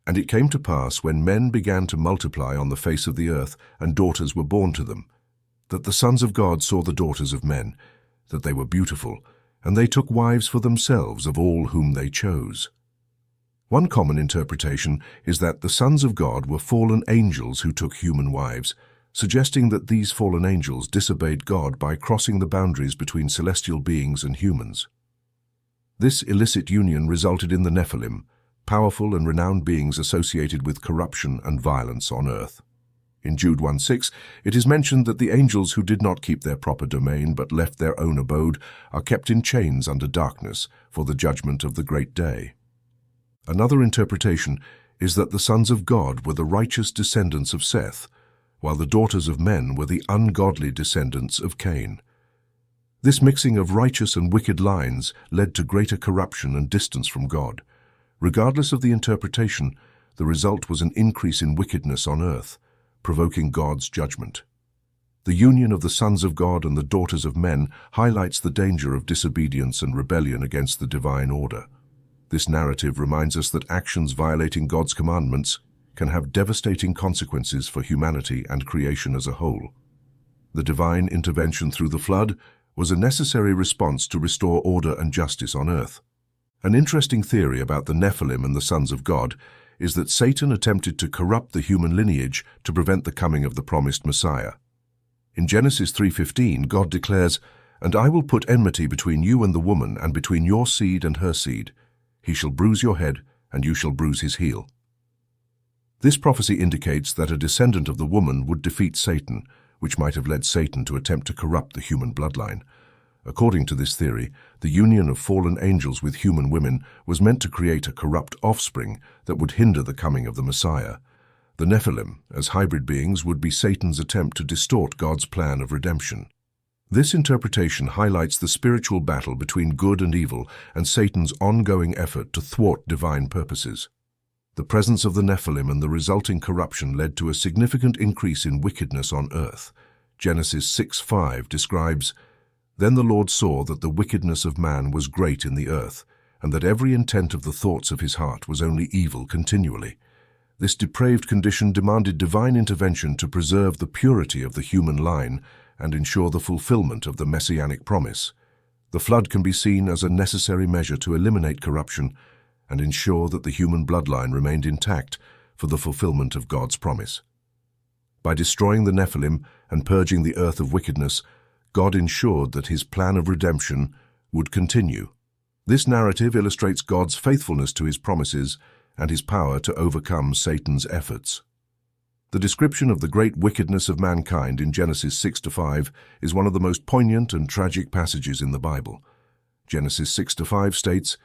"And it came to pass when men began to multiply on the face of the earth, and daughters were born to them, that the sons of God saw the daughters of men, that they were beautiful, and they took wives for themselves of all whom they chose." One common interpretation is that the sons of God were fallen angels who took human wives, suggesting that these fallen angels disobeyed God by crossing the boundaries between celestial beings and humans. This illicit union resulted in the Nephilim, powerful and renowned beings associated with corruption and violence on earth. In Jude 1:6, it is mentioned that the angels who did not keep their proper domain but left their own abode are kept in chains under darkness for the judgment of the great day. Another interpretation is that the sons of God were the righteous descendants of Seth, while the daughters of men were the ungodly descendants of Cain. This mixing of righteous and wicked lines led to greater corruption and distance from God, Regardless of the interpretation, the result was an increase in wickedness on earth, provoking God's judgment. The union of the sons of God and the daughters of men highlights the danger of disobedience and rebellion against the divine order. This narrative reminds us that actions violating God's commandments can have devastating consequences for humanity and creation as a whole. The divine intervention through the flood was a necessary response to restore order and justice on earth. An interesting theory about the Nephilim and the sons of God is that Satan attempted to corrupt the human lineage to prevent the coming of the promised Messiah. In Genesis 3:15, God declares, "And I will put enmity between you and the woman, and between your seed and her seed. He shall bruise your head, and you shall bruise his heel." This prophecy indicates that a descendant of the woman would defeat Satan, which might have led Satan to attempt to corrupt the human bloodline. According to this theory, the union of fallen angels with human women was meant to create a corrupt offspring that would hinder the coming of the Messiah. The Nephilim, as hybrid beings, would be Satan's attempt to distort God's plan of redemption. This interpretation highlights the spiritual battle between good and evil and Satan's ongoing effort to thwart divine purposes. The presence of the Nephilim and the resulting corruption led to a significant increase in wickedness on earth. Genesis 6:5 describes, "Then the Lord saw that the wickedness of man was great in the earth, and that every intent of the thoughts of his heart was only evil continually." This depraved condition demanded divine intervention to preserve the purity of the human line and ensure the fulfillment of the messianic promise. The flood can be seen as a necessary measure to eliminate corruption and ensure that the human bloodline remained intact for the fulfillment of God's promise. By destroying the Nephilim and purging the earth of wickedness, God ensured that his plan of redemption would continue. This narrative illustrates God's faithfulness to his promises and his power to overcome Satan's efforts. The description of the great wickedness of mankind in Genesis 6-5 is one of the most poignant and tragic passages in the Bible. Genesis 6-5 states,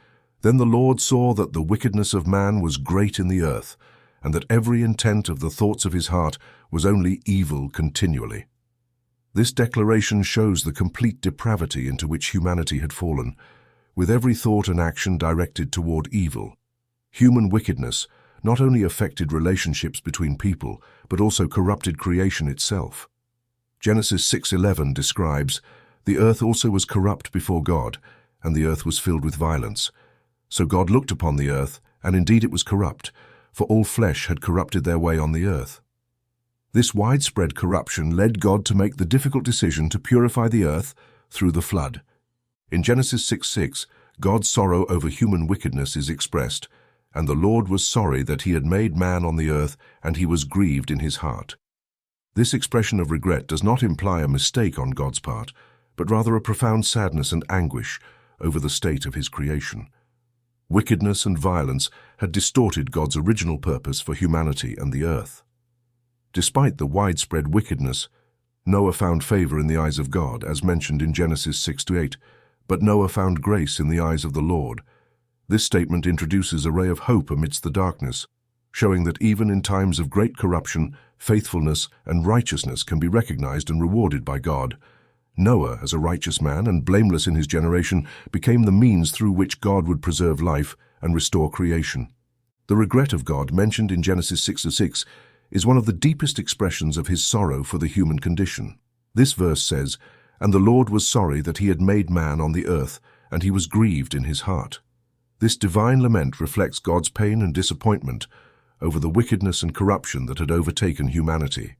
"Then the Lord saw that the wickedness of man was great in the earth, and that every intent of the thoughts of his heart was only evil continually." This declaration shows the complete depravity into which humanity had fallen, with every thought and action directed toward evil. Human wickedness not only affected relationships between people, but also corrupted creation itself. Genesis 6:11 describes, "The earth also was corrupt before God, and the earth was filled with violence. So God looked upon the earth, and indeed it was corrupt, for all flesh had corrupted their way on the earth." This widespread corruption led God to make the difficult decision to purify the earth through the flood. In Genesis 6:6, God's sorrow over human wickedness is expressed, "And the Lord was sorry that he had made man on the earth, and he was grieved in his heart." This expression of regret does not imply a mistake on God's part, but rather a profound sadness and anguish over the state of his creation. Wickedness and violence had distorted God's original purpose for humanity and the earth. Despite the widespread wickedness, Noah found favor in the eyes of God, as mentioned in Genesis 6-8, "But Noah found grace in the eyes of the Lord." This statement introduces a ray of hope amidst the darkness, showing that even in times of great corruption, faithfulness and righteousness can be recognized and rewarded by God. Noah, as a righteous man and blameless in his generation, became the means through which God would preserve life and restore creation. The regret of God, mentioned in Genesis 6:6, is one of the deepest expressions of his sorrow for the human condition. This verse says, "And the Lord was sorry that he had made man on the earth, and he was grieved in his heart." This divine lament reflects God's pain and disappointment over the wickedness and corruption that had overtaken humanity.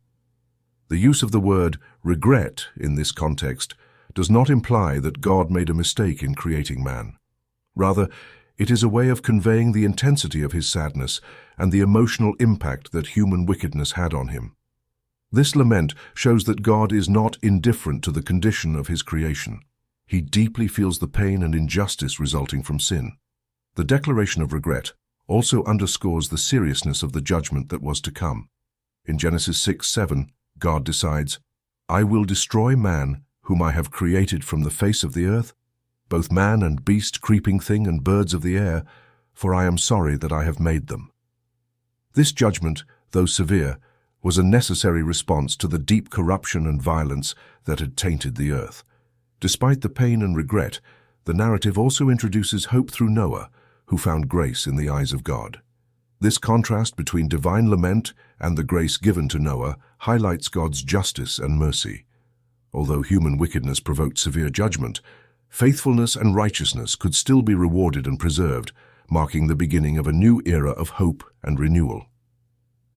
The use of the word regret in this context does not imply that God made a mistake in creating man. Rather, it is a way of conveying the intensity of his sadness and the emotional impact that human wickedness had on him. This lament shows that God is not indifferent to the condition of his creation. He deeply feels the pain and injustice resulting from sin. The declaration of regret also underscores the seriousness of the judgment that was to come. In Genesis 6:7, God decides, "I will destroy man whom I have created from the face of the earth, both man and beast, creeping thing and birds of the air, for I am sorry that I have made them." This judgment, though severe, was a necessary response to the deep corruption and violence that had tainted the earth. Despite the pain and regret, the narrative also introduces hope through Noah, who found grace in the eyes of God. This contrast between divine lament and the grace given to Noah highlights God's justice and mercy. Although human wickedness provoked severe judgment, faithfulness and righteousness could still be rewarded and preserved, marking the beginning of a new era of hope and renewal.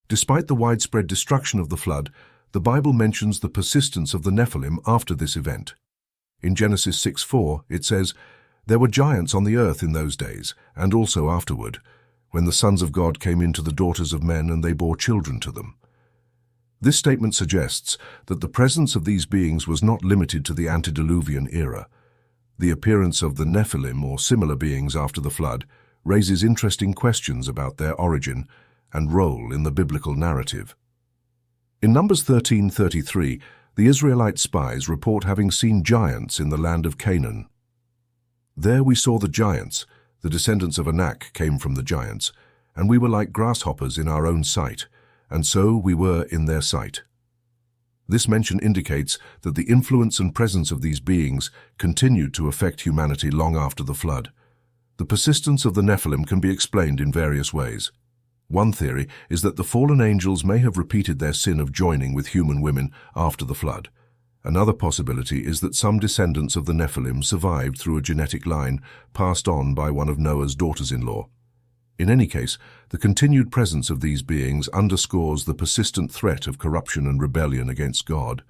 Despite the widespread destruction of the flood, the Bible mentions the persistence of the Nephilim after this event. In Genesis 6:4, it says, "There were giants on the earth in those days, and also afterward, when the sons of God came into the daughters of men and they bore children to them." This statement suggests that the presence of these beings was not limited to the antediluvian era. The appearance of the Nephilim or similar beings after the flood raises interesting questions about their origin and role in the biblical narrative. In Numbers 13:33, the Israelite spies report having seen giants in the land of Canaan. "There we saw the giants, the descendants of Anak came from the giants, and we were like grasshoppers in our own sight, and so we were in their sight." This mention indicates that the influence and presence of these beings continued to affect humanity long after the flood. The persistence of the Nephilim can be explained in various ways. One theory is that the fallen angels may have repeated their sin of joining with human women after the flood. Another possibility is that some descendants of the Nephilim survived through a genetic line passed on by one of Noah's daughters-in-law. In any case, the continued presence of these beings underscores the persistent threat of corruption and rebellion against God.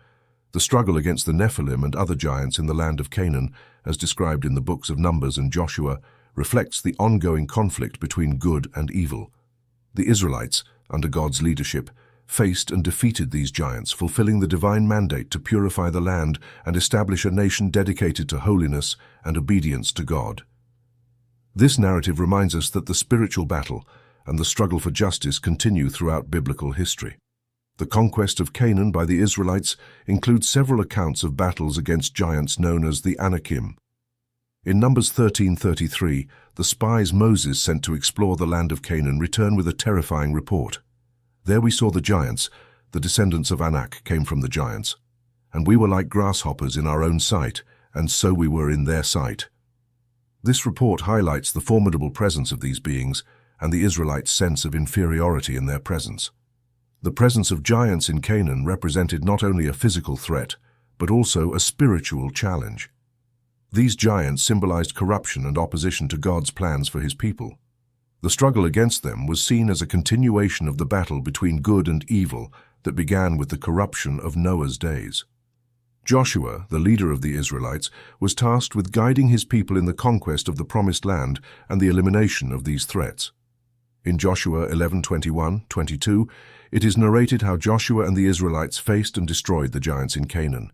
The struggle against the Nephilim and other giants in the land of Canaan, as described in the books of Numbers and Joshua, reflects the ongoing conflict between good and evil. The Israelites, under God's leadership, faced and defeated these giants, fulfilling the divine mandate to purify the land and establish a nation dedicated to holiness and obedience to God. This narrative reminds us that the spiritual battle and the struggle for justice continue throughout biblical history. The conquest of Canaan by the Israelites includes several accounts of battles against giants known as the Anakim. In Numbers 13:33, the spies Moses sent to explore the land of Canaan return with a terrifying report. "There we saw the giants, the descendants of Anak came from the giants, and we were like grasshoppers in our own sight, and so we were in their sight." This report highlights the formidable presence of these beings and the Israelites' sense of inferiority in their presence. The presence of giants in Canaan represented not only a physical threat, but also a spiritual challenge. These giants symbolized corruption and opposition to God's plans for his people. The struggle against them was seen as a continuation of the battle between good and evil that began with the corruption of Noah's days. Joshua, the leader of the Israelites, was tasked with guiding his people in the conquest of the Promised Land and the elimination of these threats. In Joshua 11:21-22, it is narrated how Joshua and the Israelites faced and destroyed the giants in Canaan.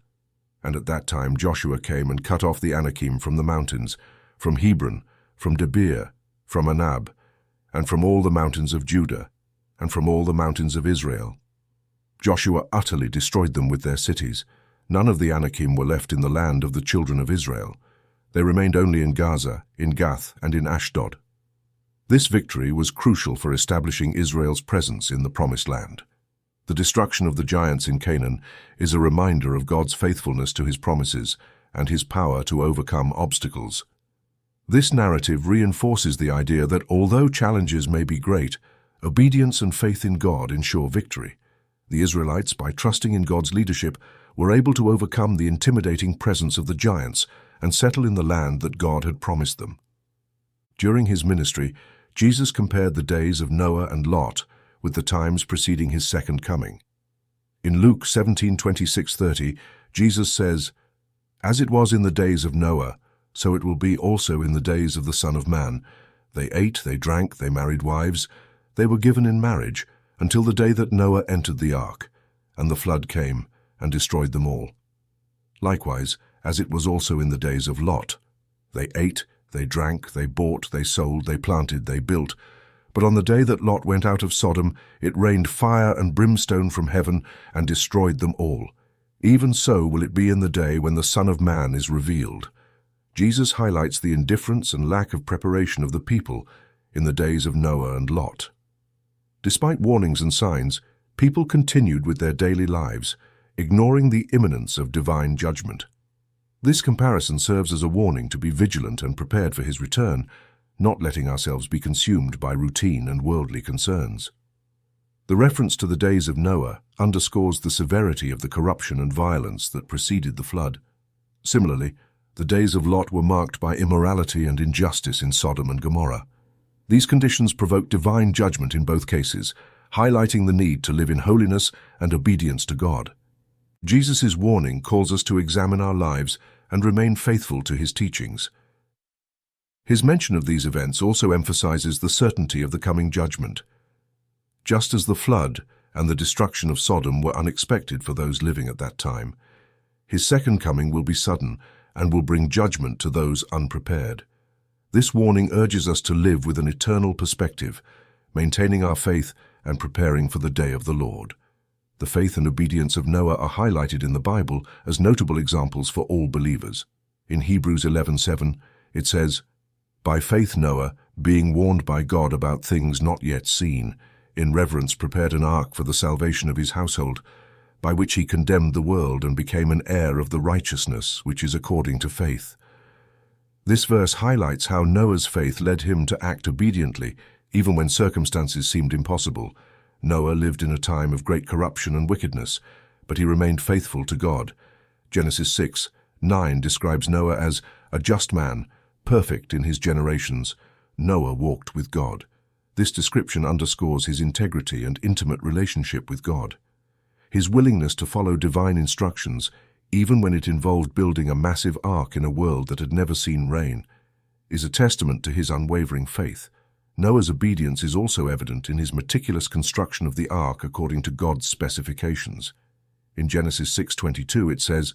"And at that time Joshua came and cut off the Anakim from the mountains, from Hebron, from Debir, from Anab, and from all the mountains of Judah, and from all the mountains of Israel. Joshua utterly destroyed them with their cities. None of the Anakim were left in the land of the children of Israel. They remained only in Gaza, in Gath, and in Ashdod." This victory was crucial for establishing Israel's presence in the Promised Land. The destruction of the giants in Canaan is a reminder of God's faithfulness to his promises and his power to overcome obstacles. This narrative reinforces the idea that although challenges may be great, obedience and faith in God ensure victory. The Israelites, by trusting in God's leadership, were able to overcome the intimidating presence of the giants and settle in the land that God had promised them. During his ministry, Jesus compared the days of Noah and Lot with the times preceding his second coming. In Luke 17:26-30, Jesus says, "As it was in the days of Noah, so it will be also in the days of the Son of Man. They ate, they drank, they married wives. They were given in marriage until the day that Noah entered the ark, and the flood came and destroyed them all. Likewise, as it was also in the days of Lot. They ate, they drank, they bought, they sold, they planted, they built. But on the day that Lot went out of Sodom, it rained fire and brimstone from heaven and destroyed them all. Even so will it be in the day when the Son of Man is revealed." Jesus highlights the indifference and lack of preparation of the people in the days of Noah and Lot. Despite warnings and signs, people continued with their daily lives, ignoring the imminence of divine judgment. This comparison serves as a warning to be vigilant and prepared for his return, not letting ourselves be consumed by routine and worldly concerns. The reference to the days of Noah underscores the severity of the corruption and violence that preceded the flood. Similarly, the days of Lot were marked by immorality and injustice in Sodom and Gomorrah. These conditions provoke divine judgment in both cases, highlighting the need to live in holiness and obedience to God. Jesus' warning calls us to examine our lives and remain faithful to his teachings. His mention of these events also emphasizes the certainty of the coming judgment. Just as the flood and the destruction of Sodom were unexpected for those living at that time, his second coming will be sudden and will bring judgment to those unprepared. This warning urges us to live with an eternal perspective, maintaining our faith and preparing for the day of the Lord. The faith and obedience of Noah are highlighted in the Bible as notable examples for all believers. In Hebrews 11:7, it says, "By faith Noah, being warned by God about things not yet seen, in reverence prepared an ark for the salvation of his household, by which he condemned the world and became an heir of the righteousness which is according to faith." This verse highlights how Noah's faith led him to act obediently, even when circumstances seemed impossible. Noah lived in a time of great corruption and wickedness, but he remained faithful to God. Genesis 6:9 describes Noah as a just man, perfect in his generations. Noah walked with God. This description underscores his integrity and intimate relationship with God. His willingness to follow divine instructions, even when it involved building a massive ark in a world that had never seen rain, is a testament to his unwavering faith. Noah's obedience is also evident in his meticulous construction of the ark according to God's specifications. In Genesis 6:22 it says,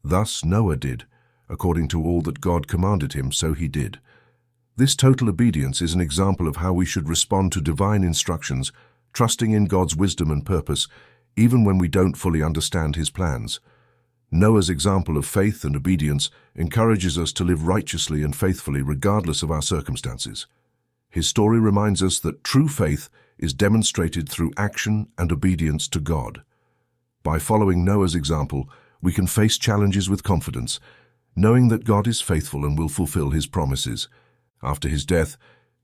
"Thus Noah did, according to all that God commanded him, so he did." This total obedience is an example of how we should respond to divine instructions, trusting in God's wisdom and purpose, even when we don't fully understand his plans. Noah's example of faith and obedience encourages us to live righteously and faithfully regardless of our circumstances. His story reminds us that true faith is demonstrated through action and obedience to God. By following Noah's example, we can face challenges with confidence, knowing that God is faithful and will fulfill his promises. After his death,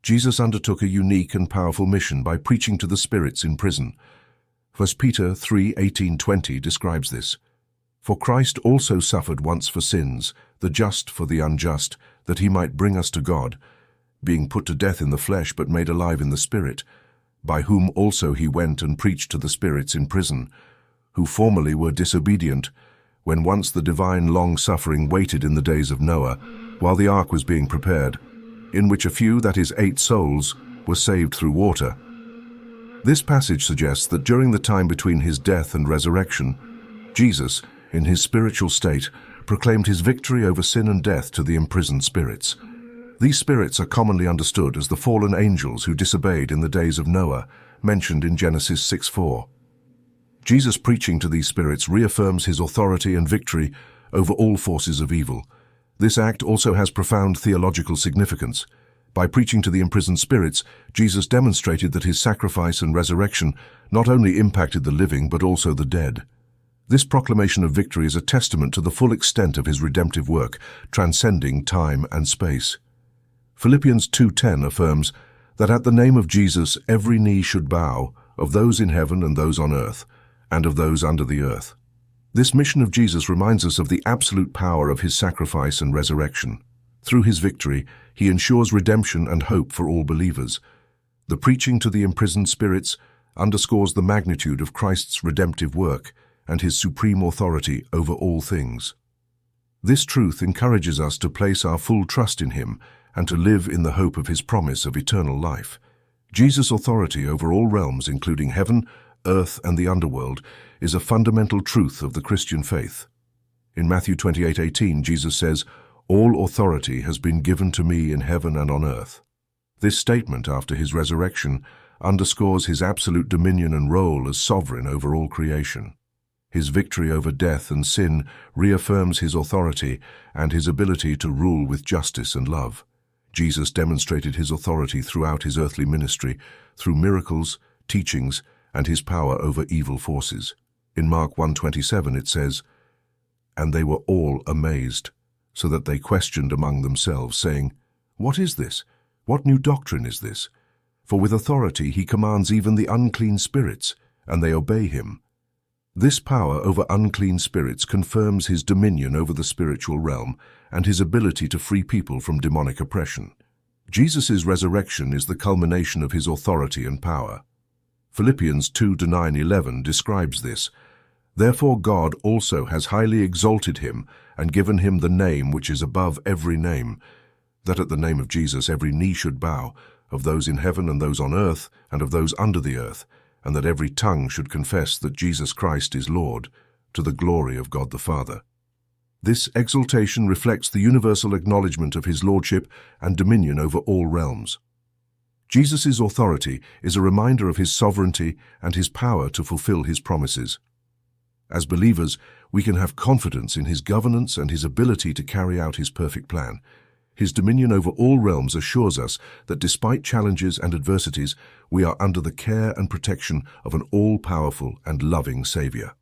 Jesus undertook a unique and powerful mission by preaching to the spirits in prison. 1 Peter 3:18-20 describes this. "For Christ also suffered once for sins, the just for the unjust, that he might bring us to God, being put to death in the flesh but made alive in the Spirit, by whom also he went and preached to the spirits in prison, who formerly were disobedient, when once the divine long-suffering waited in the days of Noah, while the ark was being prepared, in which a few, that is 8 souls, were saved through water." This passage suggests that during the time between his death and resurrection, Jesus, in his spiritual state, proclaimed his victory over sin and death to the imprisoned spirits. These spirits are commonly understood as the fallen angels who disobeyed in the days of Noah, mentioned in Genesis 6:4. Jesus preaching to these spirits reaffirms his authority and victory over all forces of evil. This act also has profound theological significance. By preaching to the imprisoned spirits, Jesus demonstrated that his sacrifice and resurrection not only impacted the living but also the dead. This proclamation of victory is a testament to the full extent of his redemptive work, transcending time and space. Philippians 2:10 affirms that at the name of Jesus every knee should bow, of those in heaven and those on earth, and of those under the earth. This mission of Jesus reminds us of the absolute power of his sacrifice and resurrection. Through his victory, he ensures redemption and hope for all believers. The preaching to the imprisoned spirits underscores the magnitude of Christ's redemptive work and his supreme authority over all things. This truth encourages us to place our full trust in him and to live in the hope of his promise of eternal life. Jesus' authority over all realms, including heaven, earth, and the underworld, is a fundamental truth of the Christian faith. In Matthew 28:18, Jesus says, "All authority has been given to me in heaven and on earth." This statement, after his resurrection, underscores his absolute dominion and role as sovereign over all creation. His victory over death and sin reaffirms his authority and his ability to rule with justice and love. Jesus demonstrated his authority throughout his earthly ministry, through miracles, teachings, and his power over evil forces. In Mark 1:27 it says, "And they were all amazed, so that they questioned among themselves, saying, 'What is this?' What new doctrine is this? For with authority he commands even the unclean spirits, and they obey him. This power over unclean spirits confirms his dominion over the spiritual realm and his ability to free people from demonic oppression. Jesus' resurrection is the culmination of his authority and power. Philippians 2:9-11 describes this. Therefore God also has highly exalted him and given him the name which is above every name, that at the name of Jesus every knee should bow, of those in heaven and those on earth and of those under the earth, and that every tongue should confess that Jesus Christ is Lord, to the glory of God the Father. This exaltation reflects the universal acknowledgement of his lordship and dominion over all realms. Jesus' authority is a reminder of his sovereignty and his power to fulfill his promises. As believers, we can have confidence in his governance and his ability to carry out his perfect plan. His dominion over all realms assures us that despite challenges and adversities, we are under the care and protection of an all-powerful and loving Savior.